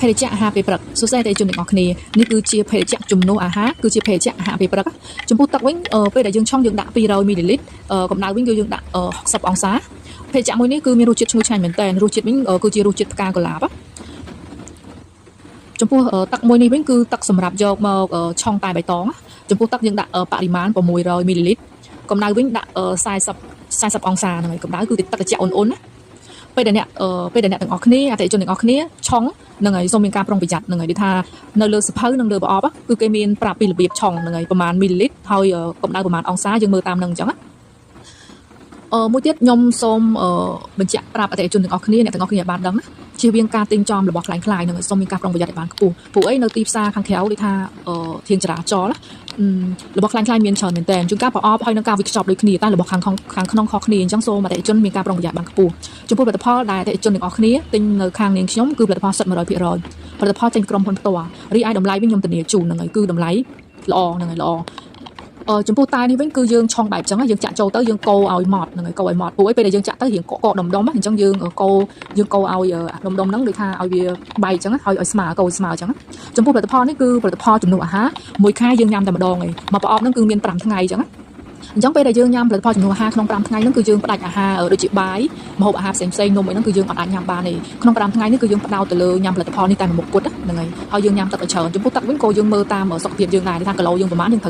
ភេទជ្ជៈអាហារពេលព្រឹកសួស្តីតែជនទាំងអស់គ្នានេះគឺជាភេទជ្ជៈជំនួសអាហារគឺជាភេទជ្ជៈអាហារពេលព្រឹកចំពោះទឹកវិញពេលដែលយើងឆុងយើងដាក់200មីលីលីត្រកម្ដៅវិញគឺយើងដាក់60អង្សាភេទជ្ជៈមួយនេះគឺមានរសជាតិឈ្ងុយឆ្ងាញ់មែនតើរសជាតិវិញគឺជារសជាតិផ្កាកុលាបចំពោះទឹកមួយនេះវិញគឺទឹកសម្រាប់យកមកឆុងតែបៃតងចំពោះទឹកយើងដាក់បរិមាណ600មីលីលីត្រកម្ដៅវិញដាក់40អង្សាហ្នឹងហើយកម្ដៅគឺទឹកត្រជាក់អ៊ុនណាពេលដែលអ្នកទាំងអស់គ្នាអតិថិជនទាំងអស់គ្នាឆុងហ្នឹងហើយសូមមានការប្រុងប្រយ័ត្នហ្នឹងហើយដូចថានៅលើសភៅនិងលើប្រអប់គឺគេមានប្រាប់ពីរបៀបឆុងហ្នឹងហើយប្រមាណមីលីលីត្រហើយកម្ដៅប្រមាណអង្សាយើងមើលតាមហ្នឹងអញ្ចឹងមួយទៀតខ្ញុំសូមបញ្ជាក់ប្រាប់អតិថិជនទាំងអស់គ្នាអ្នកទាំងអស់គ្នាបានដឹងជៀសវាងការទិញចំរបស់ខ្លាំងៗហ្នឹងសូមមានការប្រុងប្រយ័ត្នឲ្យបានខ្ពស់ព្រោះអីនៅទីផ្សារខាងក្រៅដូចថាធាងចរាចរណ៍របស់ខ្លាំងៗមានច្រើនមែនតើជួនកាលប្រអប់ហើយនឹងការវិខ្ចប់ដូចគ្នាតែរបស់ខាងក្នុងខុសគ្នាអញ្ចឹងសូមអតិថិជនមានការប្រុងប្រយ័ត្នបានខ្ពស់ចំពោះផលិតផលដែលអតិថិជនទាំងអស់គ្នាទិញនៅខាងនាងខ្ញុំគឺផលិតផលសុទ្ធ 100% ផលិតផលចេញក្រុមហ៊ុនផ្ទាល់រីឯតម្លៃវិញខ្ញុំធានាជូនហ្នឹងហើយគឺតម្លៃល្អហ្នឹងហើយល្អចំពោះតែនេះវិញគឺយើងឆុងបែបអញ្ចឹងយើងចាក់ចូលទៅយើងកូរឲ្យម៉ត់ហ្នឹងហើយកូរឲ្យម៉ត់ព្រោះឯពេលដែលយើងចាក់ទៅរៀងកកដុំអញ្ចឹងយើងកូរឲ្យដុំហ្នឹងដូចថាឲ្យវាបែកអញ្ចឹងឲ្យស្មើកូរស្មើអញ្ចឹងចំពោះផលិតផលនេះគឺផលិតផលជំនួសអាហារមួយខែយើងញ៉ាំតែម្ដងឯងមួយប្រអប់ហ្នឹងគឺមាន5ថ្ងៃអញ្ចឹងពេលដែលយើងញ៉ាំផលិតផលជំនួសអាហារក្នុង5ថ្ងៃហ្នឹងគឺយើងផ្ដាច់អាហារដូចជាបាយម្ហូបអាហារផ្សេងនំអីហ្នឹងគឺយើងអាចញ៉ាំបានទេក្នុង5ថ្ងៃនេះគឺយើងផ្ដោតទៅលើញ៉ាំផលិតផលនេះតែមួយមុខគត់ហ្នឹងហើយយើងញ៉ាំទឹកឲ្យច្រើនចំពោះទឹកវិញក៏យើងមើលតាមសុខភាពយើងដែរថាគីឡូយើងប្រហែលយើងត្រូវ